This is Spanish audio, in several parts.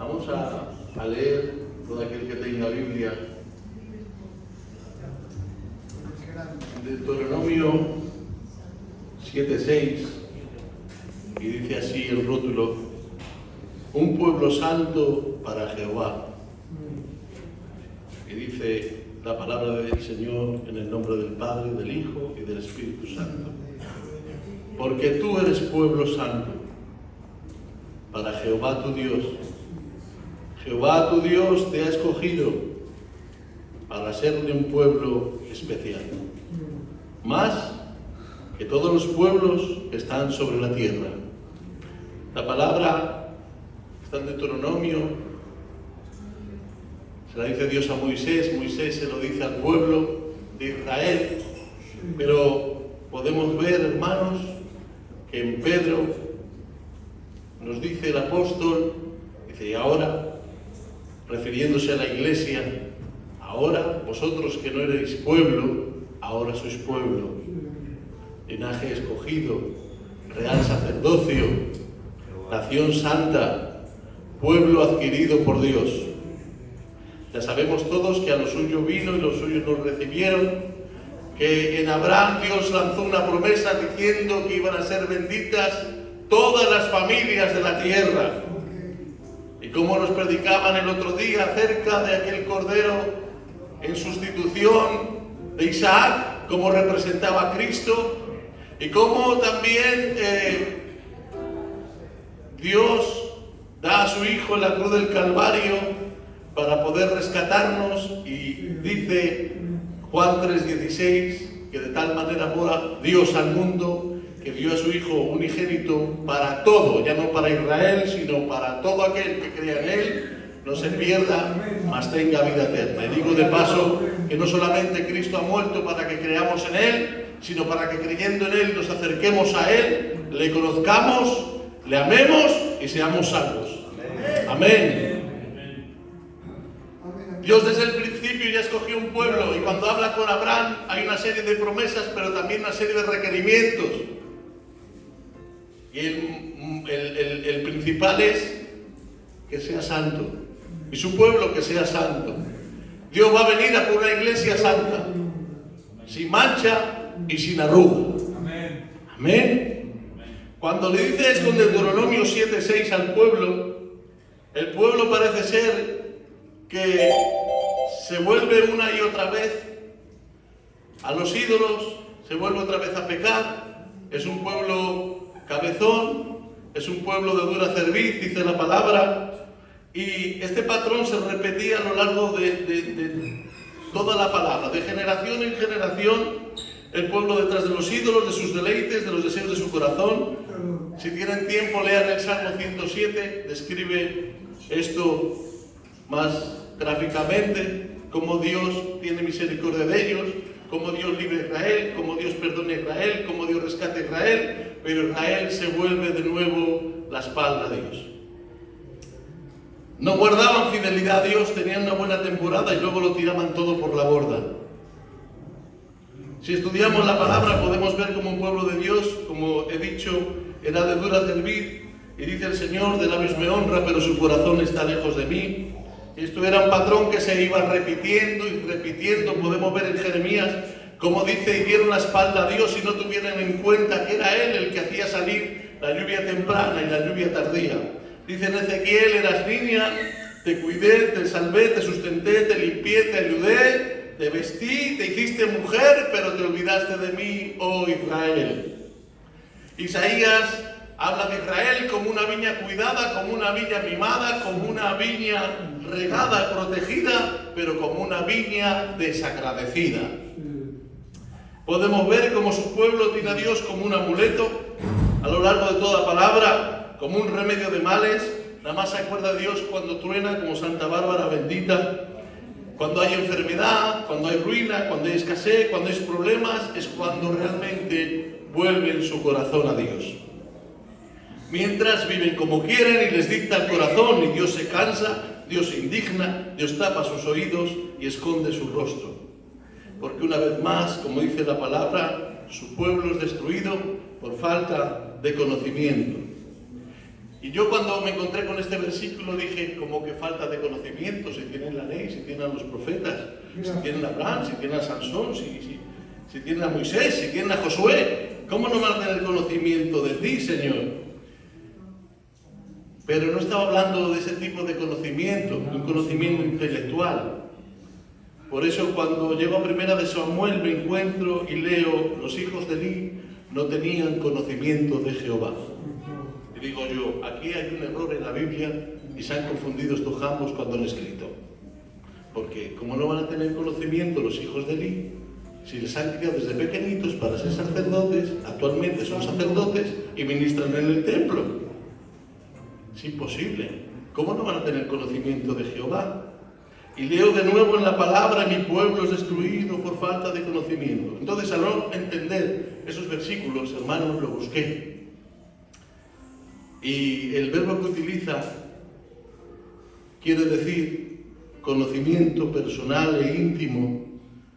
Vamos a leer, todo aquel que tenga Biblia, Deuteronomio 7:6, y dice así el rótulo: un pueblo santo para Jehová. Y dice la palabra del Señor en el nombre del Padre, del Hijo y del Espíritu Santo. Porque tú eres pueblo santo para Jehová tu Dios. Jehová tu Dios te ha escogido para ser de un pueblo especial, más que todos los pueblos que están sobre la tierra. La palabra está en Deuteronomio, se la dice Dios a Moisés, Moisés se lo dice al pueblo de Israel, pero podemos ver, hermanos, que en Pedro nos dice el apóstol, dice, y ahora, refiriéndose a la iglesia, ahora vosotros que no erais pueblo, ahora sois pueblo, linaje escogido, real sacerdocio, nación santa, pueblo adquirido por Dios. Ya sabemos todos que a lo suyo vino y los suyos nos recibieron, que en Abraham Dios lanzó una promesa diciendo que iban a ser benditas todas las familias de la tierra. Y como nos predicaban el otro día acerca de aquel cordero en sustitución de Isaac, como representaba a Cristo, y como también Dios da a su Hijo en la cruz del Calvario para poder rescatarnos, y dice Juan 3:16 que de tal manera amó Dios al mundo que dio a su Hijo unigénito para todo, ya no para Israel, sino para todo aquel que crea en Él, no se pierda, mas tenga vida eterna. Y digo de paso que no solamente Cristo ha muerto para que creamos en Él, sino para que creyendo en Él nos acerquemos a Él, le conozcamos, le amemos y seamos salvos. Amén. Dios desde el principio ya escogió un pueblo, y cuando habla con Abraham hay una serie de promesas, pero también una serie de requerimientos. Y el principal es que sea santo, y su pueblo que sea santo. Dios va a venir a por una iglesia santa, sin mancha y sin arruga. Amén. Amén. Cuando le dice esto en Deuteronomio 7:6 al pueblo, el pueblo parece ser que se vuelve una y otra vez a los ídolos, se vuelve otra vez a pecar. Es un pueblo cabezón, es un pueblo de dura cerviz, dice la palabra, y este patrón se repetía a lo largo de toda la palabra, de generación en generación. El pueblo detrás de los ídolos, de sus deleites, de los deseos de su corazón. Si tienen tiempo, lean el Salmo 107, describe esto más gráficamente, cómo Dios tiene misericordia de ellos, cómo Dios libre a Israel, cómo Dios perdona a Israel, cómo Dios rescata a Israel, pero Israel se vuelve de nuevo la espalda a Dios. No guardaban fidelidad a Dios, tenían una buena temporada y luego lo tiraban todo por la borda. Si estudiamos la palabra podemos ver como un pueblo de Dios, como he dicho, era de dura cerviz, y dice el Señor, de labios me honra, pero su corazón está lejos de mí. Esto era un patrón que se iba repitiendo y repitiendo. Podemos ver en Jeremías como dice, y dieron la espalda a Dios y no tuvieron en cuenta que era Él el que hacía salir la lluvia temprana y la lluvia tardía. Dice en Ezequiel, eras niña, te cuidé, te salvé, te sustenté, te limpié, te ayudé, te vestí, te hiciste mujer, pero te olvidaste de mí, oh Israel. Isaías habla de Israel como una viña cuidada, como una viña mimada, como una viña regada, protegida, pero como una viña desagradecida. Podemos ver cómo su pueblo tiene a Dios como un amuleto a lo largo de toda la palabra, como un remedio de males. Nada más se acuerda de Dios cuando truena, como Santa Bárbara bendita. Cuando hay enfermedad, cuando hay ruina, cuando hay escasez, cuando hay problemas, es cuando realmente vuelven su corazón a Dios. Mientras viven como quieren y les dicta el corazón, y Dios se cansa, Dios se indigna, Dios tapa sus oídos y esconde su rostro. Porque una vez más, como dice la palabra, su pueblo es destruido por falta de conocimiento. Y yo cuando me encontré con este versículo dije, como que falta de conocimiento, si tienen la ley, si tienen a los profetas, si tienen a Abraham, si tienen a Sansón, si tienen a Moisés, si tienen a Josué, ¿cómo no van a tener conocimiento de ti, Señor? Pero no estaba hablando de ese tipo de conocimiento, un conocimiento intelectual. Por eso cuando llego a Primera de Samuel me encuentro y leo, los hijos de Eli no tenían conocimiento de Jehová. Y digo yo, aquí hay un error en la Biblia y se han confundido estos ambos cuando han escrito. Porque como no van a tener conocimiento los hijos de Eli, si les han criado desde pequeñitos para ser sacerdotes, actualmente son sacerdotes y ministran en el templo. Es imposible. ¿Cómo no van a tener conocimiento de Jehová? Y leo de nuevo en la palabra, mi pueblo es destruido por falta de conocimiento. Entonces, al no entender esos versículos, hermanos, lo busqué. Y el verbo que utiliza quiere decir conocimiento personal e íntimo,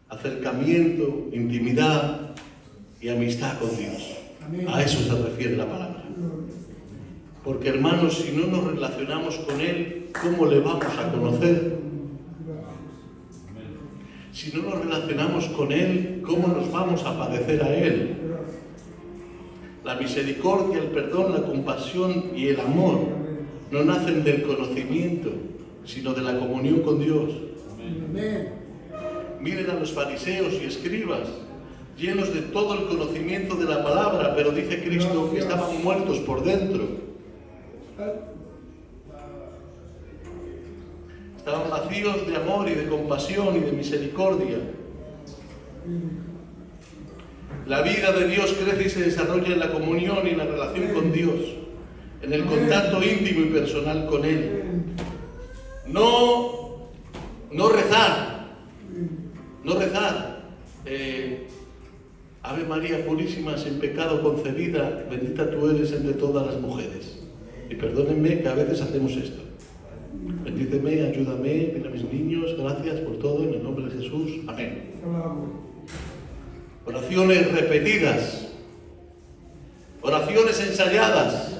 acercamiento, intimidad y amistad con Dios. A eso se refiere la palabra. Porque, hermanos, si no nos relacionamos con Él, ¿cómo le vamos a conocer? Si no nos relacionamos con Él, ¿cómo nos vamos a padecer a Él? La misericordia, el perdón, la compasión y el amor no nacen del conocimiento, sino de la comunión con Dios. Miren a los fariseos y escribas, llenos de todo el conocimiento de la palabra, pero dice Cristo que estaban muertos por dentro. Estaban vacíos de amor y de compasión y de misericordia. La vida de Dios crece y se desarrolla en la comunión y en la relación con Dios, en el contacto íntimo y personal con Él. No rezar. Ave María Purísima, sin pecado concebida, bendita tú eres entre todas las mujeres. Y perdónenme que a veces hacemos esto. Bendíceme, ayúdame, mira a mis niños, gracias por todo, en el nombre de Jesús. Amén. Oraciones repetidas, oraciones ensayadas.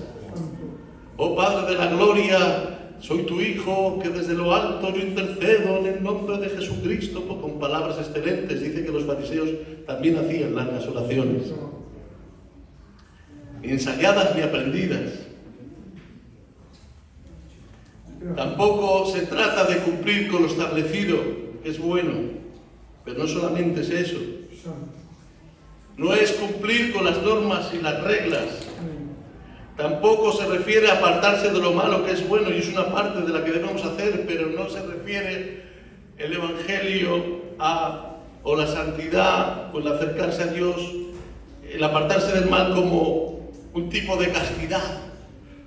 Oh Padre de la Gloria, soy tu Hijo, que desde lo alto yo intercedo en el nombre de Jesucristo, con palabras excelentes. Dice que los fariseos también hacían largas oraciones, ni ensayadas ni aprendidas. Tampoco se trata de cumplir con lo establecido, que es bueno, pero no solamente es eso. No es cumplir con las normas y las reglas. Tampoco se refiere a apartarse de lo malo, que es bueno y es una parte de la que debemos hacer, pero no se refiere el Evangelio o la santidad o el acercarse a Dios, el apartarse del mal como un tipo de castidad,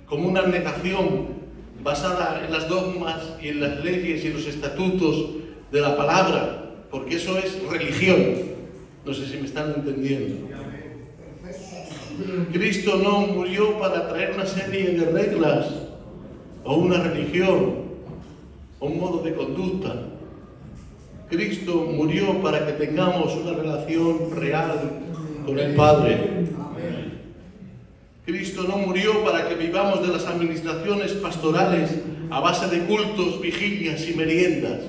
como una negación basada en las dogmas y en las leyes y en los estatutos de la palabra, porque eso es religión. No sé si me están entendiendo. Cristo no murió para traer una serie de reglas o una religión o un modo de conducta. Cristo murió para que tengamos una relación real con el Padre. Cristo no murió para que vivamos de las administraciones pastorales a base de cultos, vigilias y meriendas.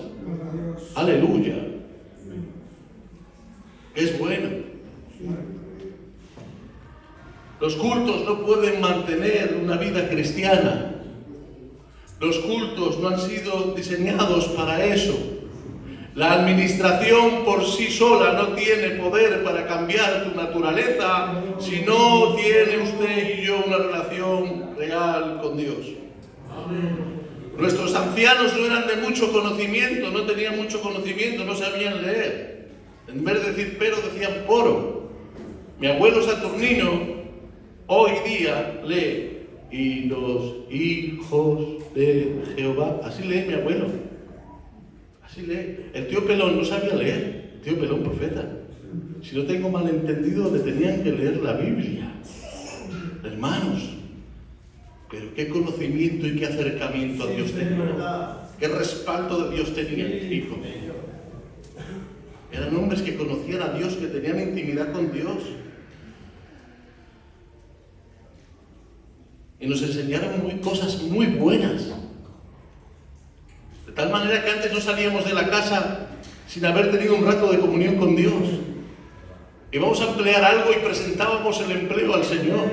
Aleluya. Es bueno. Los cultos no pueden mantener una vida cristiana. Los cultos no han sido diseñados para eso. La administración por sí sola no tiene poder para cambiar tu naturaleza si no tiene usted y yo una relación real con Dios. Nuestros ancianos no eran de mucho conocimiento, no tenían mucho conocimiento, no sabían leer. En vez de decir pero, decían poro. Mi abuelo Saturnino hoy día lee, y los hijos de Jehová. Así lee mi abuelo. Así lee. El tío Pelón no sabía leer. El tío Pelón, profeta. Si no tengo malentendido, le tenían que leer la Biblia. Hermanos, pero qué conocimiento y qué acercamiento a Dios tenía. Qué respaldo de Dios tenía, hijo. Eran hombres que conocían a Dios, que tenían intimidad con Dios. y nos enseñaron cosas muy buenas. De tal manera que antes no salíamos de la casa sin haber tenido un rato de comunión con Dios. Íbamos a emplear algo y presentábamos el empleo al Señor.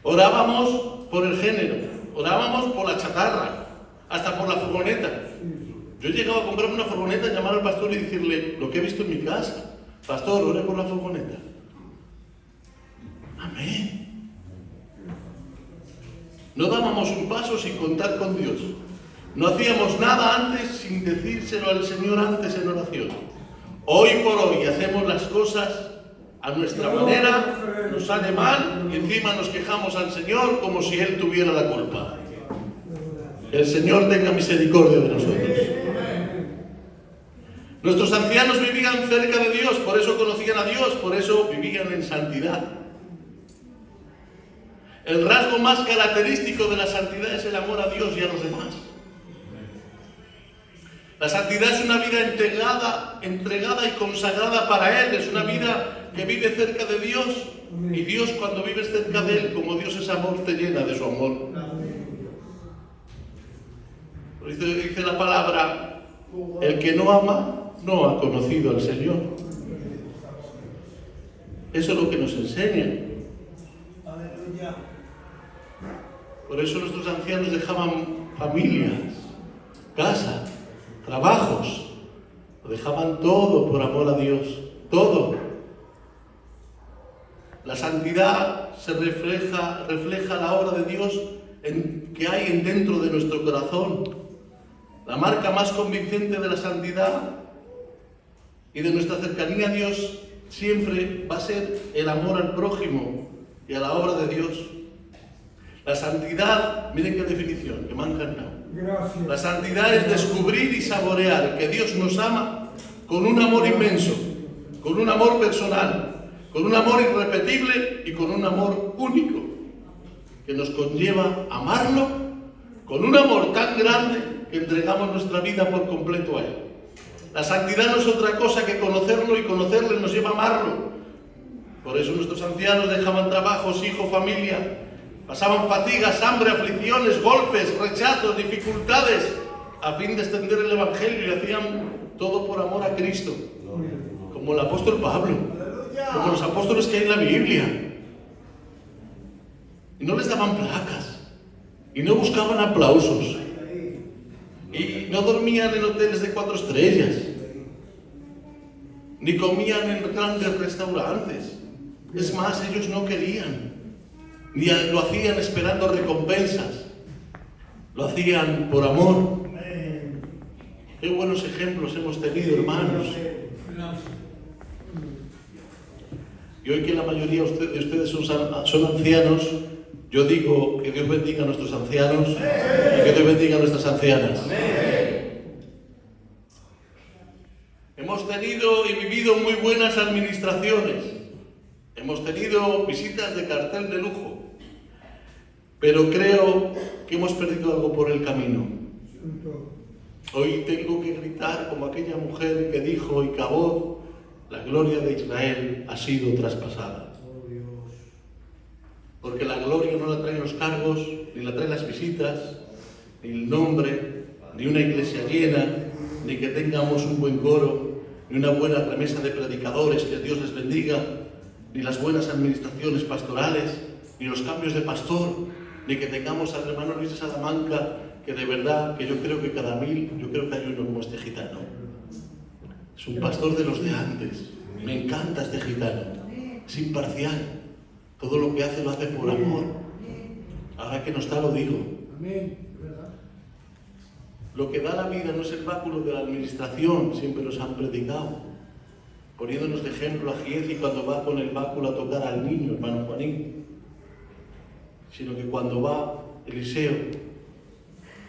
Orábamos por el género, orábamos por la chatarra, hasta por la furgoneta. Yo he llegado a comprarme una furgoneta, llamar al pastor y decirle lo que he visto en mi casa. Pastor, oré por la furgoneta. Amén. No dábamos un paso sin contar con Dios. No hacíamos nada antes sin decírselo al Señor antes en oración. Hoy por hoy hacemos las cosas a nuestra manera, nos sale mal y encima nos quejamos al Señor como si Él tuviera la culpa. El Señor tenga misericordia de nosotros. Nuestros ancianos vivían cerca de Dios, por eso conocían a Dios, por eso vivían en santidad. El rasgo más característico de la santidad es el amor a Dios y a los demás. La santidad es una vida entregada y consagrada para Él, es una vida que vive cerca de Dios, y Dios, cuando vives cerca de Él, como Dios es amor, te llena de su amor. Dice la palabra, el que no ama no ha conocido al Señor. Eso es lo que nos enseña. Por eso nuestros ancianos dejaban familias, casa, trabajos, lo dejaban todo por amor a Dios, todo. La santidad se refleja la obra de Dios que hay dentro de nuestro corazón. La marca más convincente de la santidad y de nuestra cercanía a Dios siempre va a ser el amor al prójimo y a la obra de Dios. La santidad, miren qué definición, que me ha encantado. Gracias. La santidad es descubrir y saborear que Dios nos ama con un amor inmenso, con un amor personal, con un amor irrepetible y con un amor único, que nos conlleva a amarlo con un amor tan grande que entregamos nuestra vida por completo a Él. La santidad no es otra cosa que conocerlo, y conocerle nos lleva a amarlo. Por eso nuestros ancianos dejaban trabajos, hijos, familia, pasaban fatigas, hambre, aflicciones, golpes, rechazos, dificultades, a fin de extender el Evangelio, y hacían todo por amor a Cristo, como el apóstol Pablo, como los apóstoles que hay en la Biblia. Y no les daban placas, y no buscaban aplausos, y no dormían en hoteles de 4 estrellas, ni comían en grandes restaurantes. Es más, ellos no querían, ni lo hacían esperando recompensas, lo hacían por amor. Qué buenos ejemplos hemos tenido, hermanos. Y hoy que la mayoría de ustedes son ancianos, yo digo que Dios bendiga a nuestros ancianos y que Dios bendiga a nuestras ancianas. Hemos tenido y vivido muy buenas administraciones. Hemos tenido visitas de cartel de lujo. Pero creo que hemos perdido algo por el camino. Hoy tengo que gritar como aquella mujer que dijo: Icabod, la gloria de Israel ha sido traspasada. Porque la gloria no la traen los cargos, ni la traen las visitas, ni el nombre, ni una iglesia llena, ni que tengamos un buen coro, ni una buena remesa de predicadores, que Dios les bendiga, ni las buenas administraciones pastorales, ni los cambios de pastor, ni que tengamos al hermano Luis de Salamanca, que de verdad, que yo creo que cada 1000, yo creo que hay uno como este gitano. Es un pastor de los de antes. Me encanta este gitano. Es imparcial. Todo lo que hace lo hace por amor. Ahora que no está, lo digo. Lo que da la vida no es el báculo de la administración, siempre nos han predicado, poniéndonos de ejemplo a Giezi cuando va con el báculo a tocar al niño, hermano Juanín, sino que cuando va Eliseo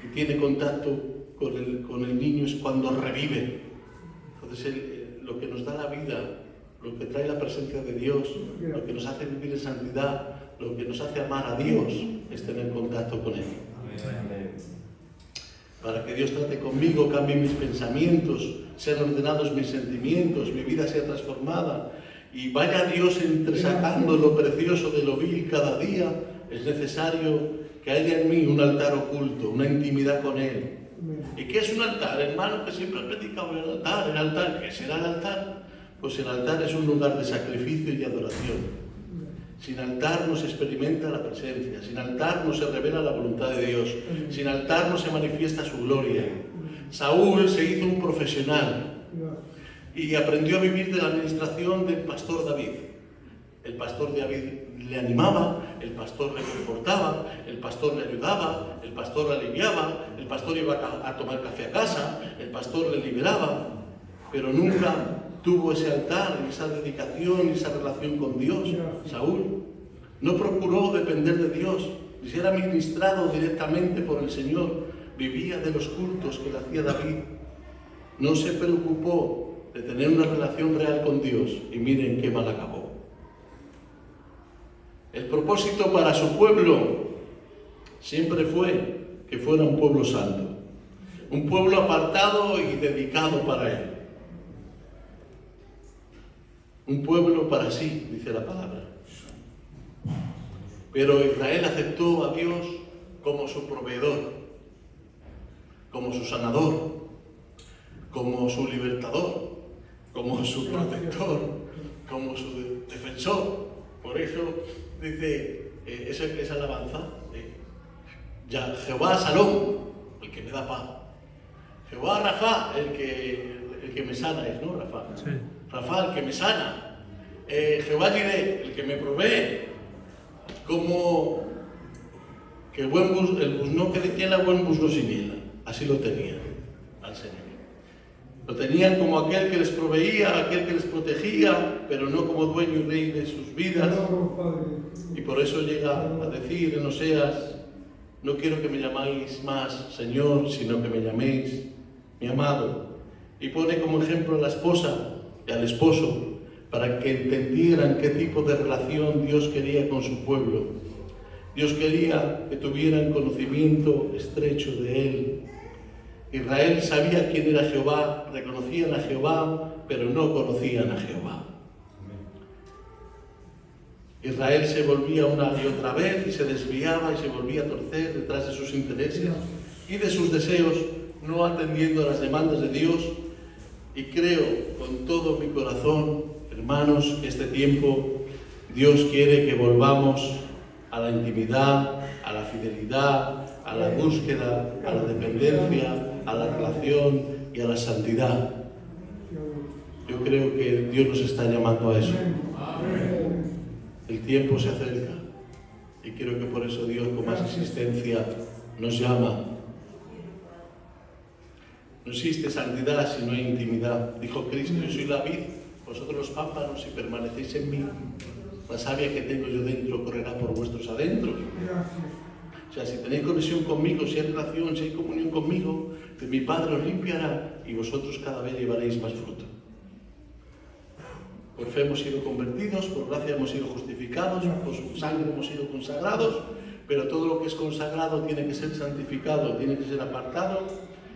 y tiene contacto con el niño es cuando revive. Entonces lo que nos da la vida, lo que trae la presencia de Dios, lo que nos hace vivir en santidad, lo que nos hace amar a Dios, es tener contacto con Él. Para que Dios trate conmigo, cambie mis pensamientos, sean ordenados mis sentimientos, mi vida sea transformada, y vaya Dios entresacando lo precioso de lo vil cada día, Es necesario que haya en mí un altar oculto, una intimidad con Él. ¿Y qué es un altar, hermano? Que siempre he predicado el altar. ¿El altar qué será el altar? Pues el altar es un lugar de sacrificio y adoración. Sin altar no se experimenta la presencia, sin altar no se revela la voluntad de Dios, sin altar no se manifiesta su gloria. Saúl se hizo un profesional y aprendió a vivir de la administración del pastor David. El pastor David le animaba, el pastor le confortaba, el pastor le ayudaba, el pastor le aliviaba, el pastor iba a tomar café a casa, el pastor le liberaba, pero nunca tuvo ese altar, esa dedicación, esa relación con Dios. Saúl no procuró depender de Dios, ni si era ministrado directamente por el Señor, vivía de los cultos que le hacía David. No se preocupó de tener una relación real con Dios y miren qué mal acabó. El propósito para su pueblo siempre fue que fuera un pueblo santo, un pueblo apartado y dedicado para Él. Un pueblo para sí, dice la palabra. Pero Israel aceptó a Dios como su proveedor, como su sanador, como su libertador, como su protector, como su defensor. Por eso dice esa alabanza, ya Jehová Salón, el que me da paz. Jehová Rafa, el que me sana es, ¿no? Rafa. Sí. Rafa, el que me sana. Jehová Jireh, el que me provee. Como que el busno que tiene buen busno sin hiela. Así lo tenían al Señor. Lo tenían como aquel que les proveía, aquel que les protegía, pero no como dueño y rey de sus vidas. Y por eso llega a decir en Oseas: no quiero que me llamáis más Señor, sino que me llaméis mi amado. Y pone como ejemplo a la esposa y al esposo, para que entendieran qué tipo de relación Dios quería con su pueblo. Dios quería que tuvieran conocimiento estrecho de Él. Israel sabía quién era Jehová, reconocían a Jehová, pero no conocían a Jehová. Israel se volvía una y otra vez y se desviaba y se volvía a torcer detrás de sus intereses y de sus deseos, no atendiendo a las demandas de Dios. Y creo con todo mi corazón, hermanos, que este tiempo Dios quiere que volvamos a la intimidad, a la fidelidad, a la búsqueda, a la dependencia, a la relación y a la santidad. Yo creo que Dios nos está llamando a eso. El tiempo se acerca y creo que por eso Dios con más insistencia nos llama. No existe santidad si no hay intimidad. Dijo Cristo: yo soy la vid, vosotros los pámpanos, si permanecéis en mí, la savia que tengo yo dentro correrá por vuestros adentros. O sea, si tenéis conexión conmigo, si hay relación, si hay comunión conmigo, pues mi Padre os limpiará y vosotros cada vez llevaréis más fruto. Por fe hemos sido convertidos, por gracia hemos sido justificados, por su sangre hemos sido consagrados, pero todo lo que es consagrado tiene que ser santificado, tiene que ser apartado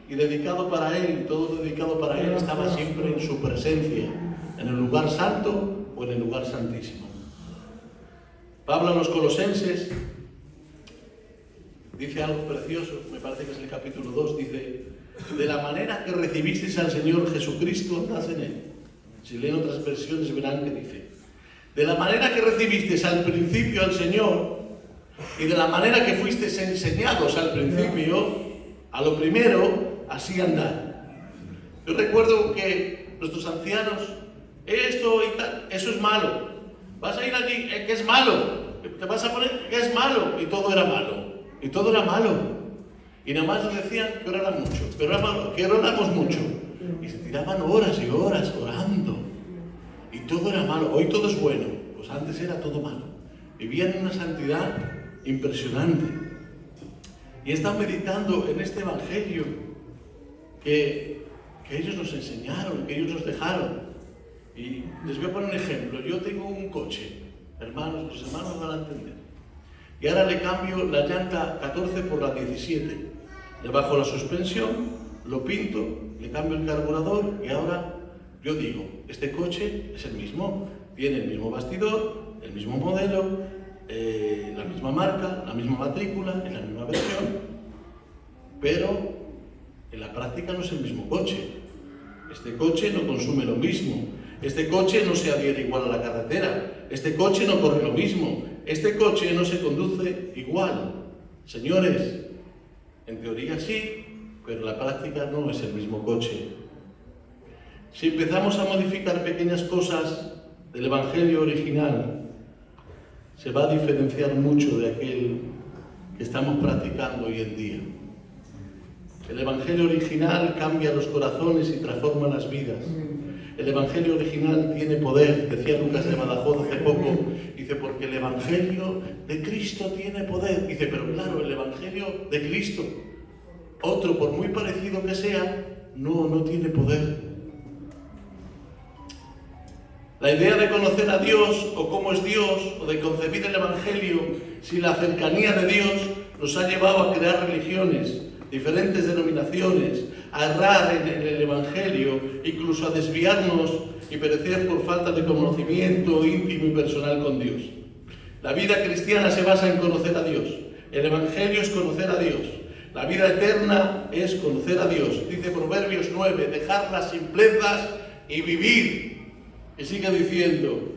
y dedicado para Él. Y todo dedicado para Él estaba siempre en su presencia, en el lugar santo o en el lugar santísimo. Pablo a los Colosenses dice algo precioso, me parece que es el capítulo 2, dice: de la manera que recibisteis al Señor Jesucristo, andad en Él. Si leen otras versiones verán que dice: de la manera que recibisteis al principio al Señor y de la manera que fuisteis enseñados al principio, a lo primero, así andad. Yo recuerdo que nuestros ancianos, esto y tal, eso es malo. Vas a ir allí, que es malo. Te vas a poner, que es malo. Y todo era malo. Y todo era malo. Y nada más nos decían que oraran mucho, que oráramos mucho. Y se tiraban horas y horas orando. Y todo era malo. Hoy todo es bueno. Pues antes era todo malo. Vivían en una santidad impresionante. Y he estado meditando en este evangelio que ellos nos enseñaron, que ellos nos dejaron. Y les voy a poner un ejemplo. Yo tengo un coche. Hermanos, los hermanos van a entender. Y ahora le cambio la llanta 14 por la 17. Le bajo la suspensión, lo pinto, le cambio el carburador y ahora yo digo, este coche es el mismo, tiene el mismo bastidor, el mismo modelo, la misma marca, la misma matrícula, en la misma versión, pero en la práctica no es el mismo coche. Este coche no consume lo mismo, este coche no se adhiere igual a la carretera, este coche no corre lo mismo, este coche no se conduce igual. Señores, en teoría sí, pero en la práctica no es el mismo coche. Si empezamos a modificar pequeñas cosas del Evangelio original, se va a diferenciar mucho de aquel que estamos practicando hoy en día. El Evangelio original cambia los corazones y transforma las vidas. El Evangelio original tiene poder, decía Lucas de Badajoz hace poco, dice, porque el Evangelio de Cristo tiene poder. Dice, pero claro, el Evangelio de Cristo, otro, por muy parecido que sea, no tiene poder. La idea de conocer a Dios, o cómo es Dios, o de concebir el Evangelio, sin la cercanía de Dios, nos ha llevado a crear religiones, diferentes denominaciones, a errar en el Evangelio, incluso a desviarnos y perecer por falta de conocimiento íntimo y personal con Dios. La vida cristiana se basa en conocer a Dios. El Evangelio es conocer a Dios. La vida eterna es conocer a Dios. Dice Proverbios 9, dejar las simplezas y vivir. Y sigue diciendo,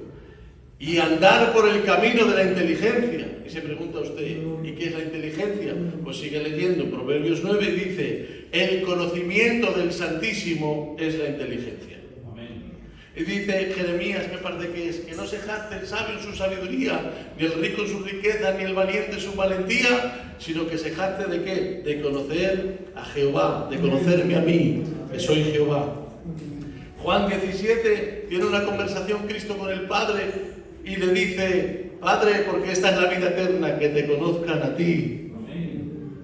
y andar por el camino de la inteligencia. Y se pregunta usted, ¿y qué es la inteligencia? Pues sigue leyendo Proverbios 9 y dice, el conocimiento del Santísimo es la inteligencia. Amén. Y dice Jeremías, me parece que es, que no se jacte el sabio en su sabiduría, ni el rico en su riqueza, ni el valiente en su valentía, sino que se jacte ¿de qué? De conocer a Jehová, de conocerme a mí, que soy Jehová. Juan 17 tiene una conversación Cristo con el Padre y le dice, Padre, porque esta es la vida eterna, que te conozcan a ti. Amén.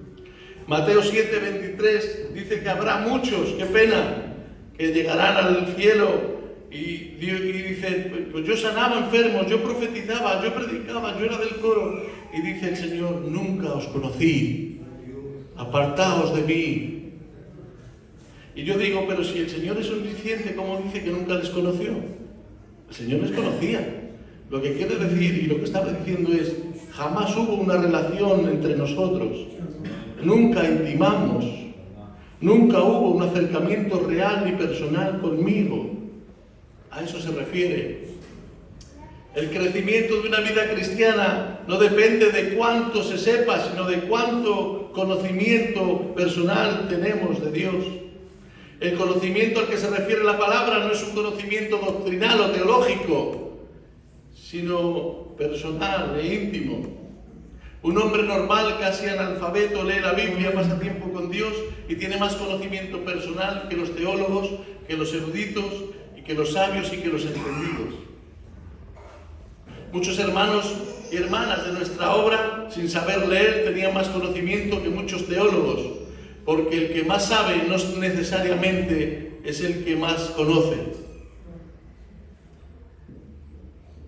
Mateo 7:23 dice que habrá muchos, qué pena, que llegarán al cielo y dice, pues yo sanaba enfermos, yo profetizaba, yo predicaba, yo era del coro. Y dice el Señor, nunca os conocí, apartaos de mí. Y yo digo, pero si el Señor es omnisciente, ¿cómo dice que nunca les conoció? El Señor les conocía. Lo que quiere decir, y lo que estaba diciendo es, jamás hubo una relación entre nosotros. Nunca intimamos. Nunca hubo un acercamiento real y personal conmigo. A eso se refiere. El crecimiento de una vida cristiana no depende de cuánto se sepa, sino de cuánto conocimiento personal tenemos de Dios. El conocimiento al que se refiere la palabra no es un conocimiento doctrinal o teológico, sino personal e íntimo. Un hombre normal, casi analfabeto, lee la Biblia, pasa tiempo con Dios y tiene más conocimiento personal que los teólogos, que los eruditos, y que los sabios y que los entendidos. Muchos hermanos y hermanas de nuestra obra, sin saber leer, tenían más conocimiento que muchos teólogos, porque el que más sabe no necesariamente es el que más conoce.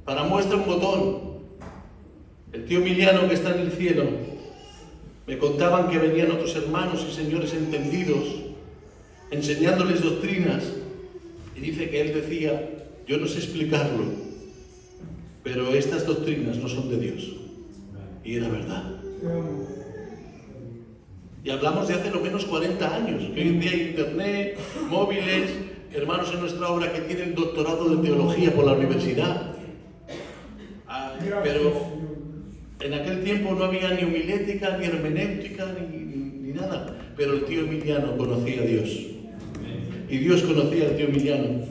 Para muestra un botón, el tío Emiliano que está en el cielo, me contaban que venían otros hermanos y señores entendidos, enseñándoles doctrinas, y dice que él decía, yo no sé explicarlo, pero estas doctrinas no son de Dios. Y era verdad. Y hablamos de hace lo menos 40 años, que hoy en día hay internet, móviles, hermanos en nuestra obra que tienen doctorado de teología por la universidad. Pero en aquel tiempo no había ni homilética, ni hermenéutica, ni nada. Pero el tío Emiliano conocía a Dios. Y Dios conocía al tío Emiliano.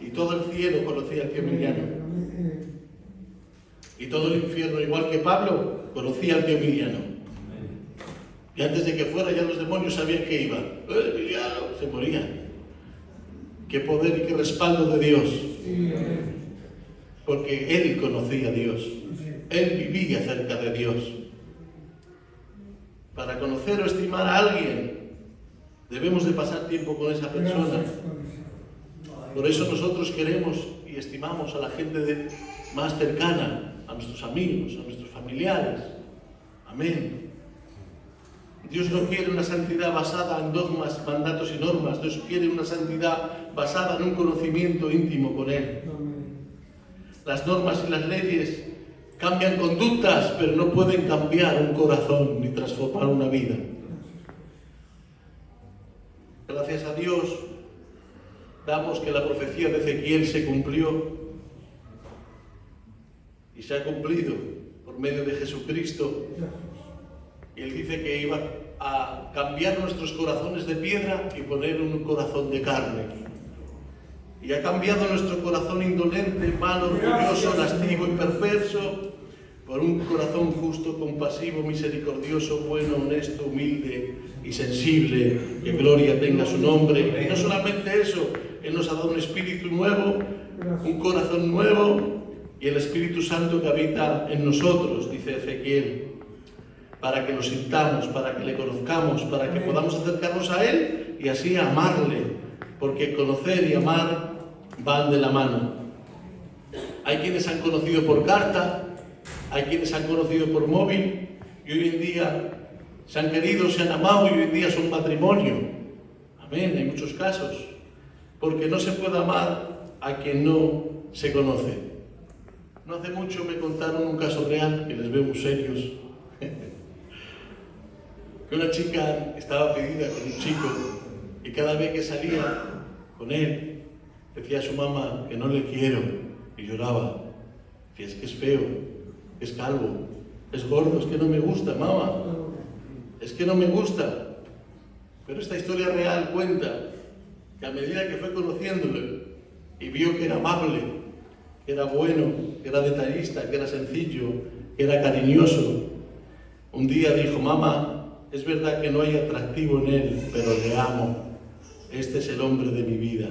Y todo el cielo conocía al tío Emiliano. Y todo el infierno, igual que Pablo, conocía al tío Emiliano. Y antes de que fuera ya los demonios sabían que iba. Emiliano se moría. Qué poder y qué respaldo de Dios. Porque él conocía a Dios. Él vivía cerca de Dios. Para conocer o estimar a alguien, debemos de pasar tiempo con esa persona. Por eso nosotros queremos y estimamos a la gente más cercana, a nuestros amigos, a nuestros familiares. Amén. Dios no quiere una santidad basada en dogmas, mandatos y normas. Dios quiere una santidad basada en un conocimiento íntimo con Él. Las normas y las leyes cambian conductas, pero no pueden cambiar un corazón ni transformar una vida. Gracias a Dios, damos que la profecía de Ezequiel se cumplió y se ha cumplido por medio de Jesucristo. Y Él dice que iba a cambiar nuestros corazones de piedra y poner un corazón de carne. Y ha cambiado nuestro corazón indolente, malo, orgulloso, lascivo y perverso por un corazón justo, compasivo, misericordioso, bueno, honesto, humilde y sensible. Que gloria tenga su nombre. Y no solamente eso, Él nos ha dado un espíritu nuevo, un corazón nuevo y el Espíritu Santo que habita en nosotros, dice Ezequiel, para que lo sintamos, para que le conozcamos, para que podamos acercarnos a Él y así amarle, porque conocer y amar van de la mano. Hay quienes han conocido por carta, hay quienes han conocido por móvil y hoy en día se han querido, se han amado y hoy en día son matrimonio. Amén, hay muchos casos, porque no se puede amar a quien no se conoce. No hace mucho me contaron un caso real, que les veo muy serios, que una chica estaba pedida con un chico y cada vez que salía con él decía a su mamá que no le quiero y lloraba. Decía, es que es feo, es calvo, es gordo, es que no me gusta, mamá, es que no me gusta. Pero esta historia real cuenta que a medida que fue conociéndole y vio que era amable, que era bueno, que era detallista, que era sencillo, que era cariñoso, un día dijo, mamá, es verdad que no hay atractivo en él, pero le amo. Este es el hombre de mi vida.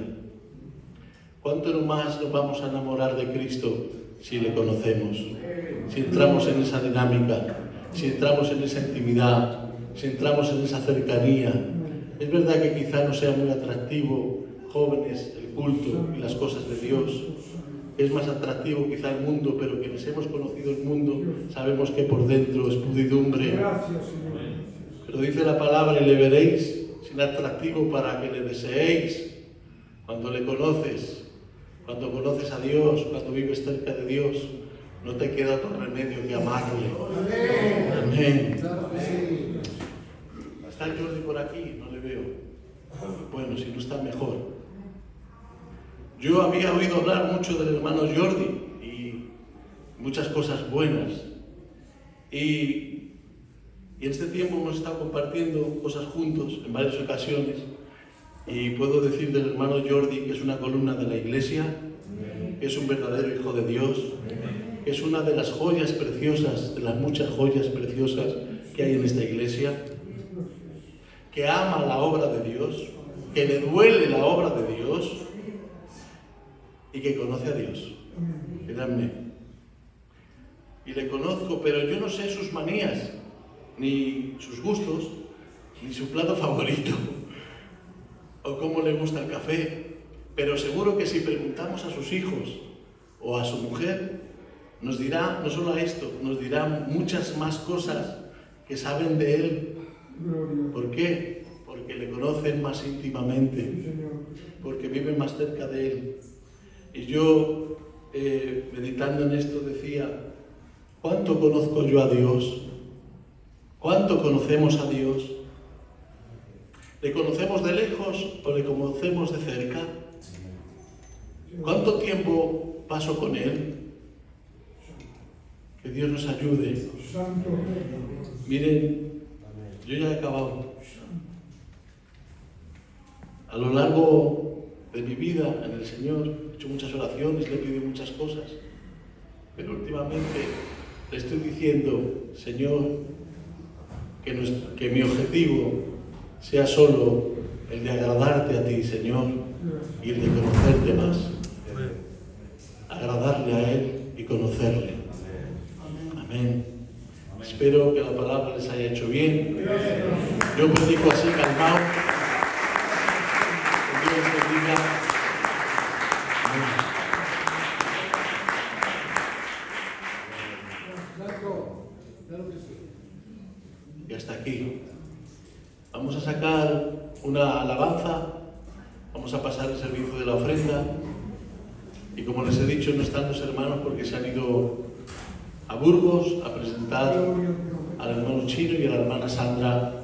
¿Cuánto más nos vamos a enamorar de Cristo si le conocemos? Si entramos en esa dinámica, si entramos en esa intimidad, si entramos en esa cercanía. Es verdad que quizá no sea muy atractivo, jóvenes, el culto y las cosas de Dios. Es más atractivo quizá el mundo, pero quienes hemos conocido el mundo sabemos que por dentro es pudridumbre. Pero dice la palabra, y le veréis sin atractivo para que le deseéis. Cuando le conoces, cuando conoces a Dios, cuando vives cerca de Dios, no te queda otro remedio que amarle. Amén. ¿Está el Jordi por aquí? No le veo. Bueno, si no está mejor. Yo había oído hablar mucho del hermano Jordi y muchas cosas buenas. Y en este tiempo hemos estado compartiendo cosas juntos en varias ocasiones y puedo decir del hermano Jordi que es una columna de la iglesia, que es un verdadero hijo de Dios, que es una de las joyas preciosas, de las muchas joyas preciosas que hay en esta iglesia, que ama la obra de Dios, que le duele la obra de Dios y que conoce a Dios. Créanme. Y le conozco, pero yo no sé sus manías, ni sus gustos, ni su plato favorito, o cómo le gusta el café, pero seguro que si preguntamos a sus hijos o a su mujer, nos dirá, no solo a esto, nos dirá muchas más cosas que saben de él. ¿Por qué? Porque le conocen más íntimamente, porque viven más cerca de él. Y yo, meditando en esto, decía, ¿cuánto conozco yo a Dios? ¿Cuánto conocemos a Dios? ¿Le conocemos de lejos o le conocemos de cerca? ¿Cuánto tiempo paso con Él? Que Dios nos ayude. Miren, yo ya he acabado. A lo largo de mi vida en el Señor he hecho muchas oraciones, le he pedido muchas cosas, pero últimamente le estoy diciendo, Señor, que mi objetivo sea solo el de agradarte a ti, Señor, y el de conocerte más. Agradarle a Él y conocerle. Amén. Espero que la palabra les haya hecho bien. Yo predico así calmado. Que Dios bendiga. Amén. Y hasta aquí. Vamos a sacar una alabanza, vamos a pasar el servicio de la ofrenda y como les he dicho no están los hermanos porque se han ido a Burgos a presentar al hermano Chino y a la hermana Sandra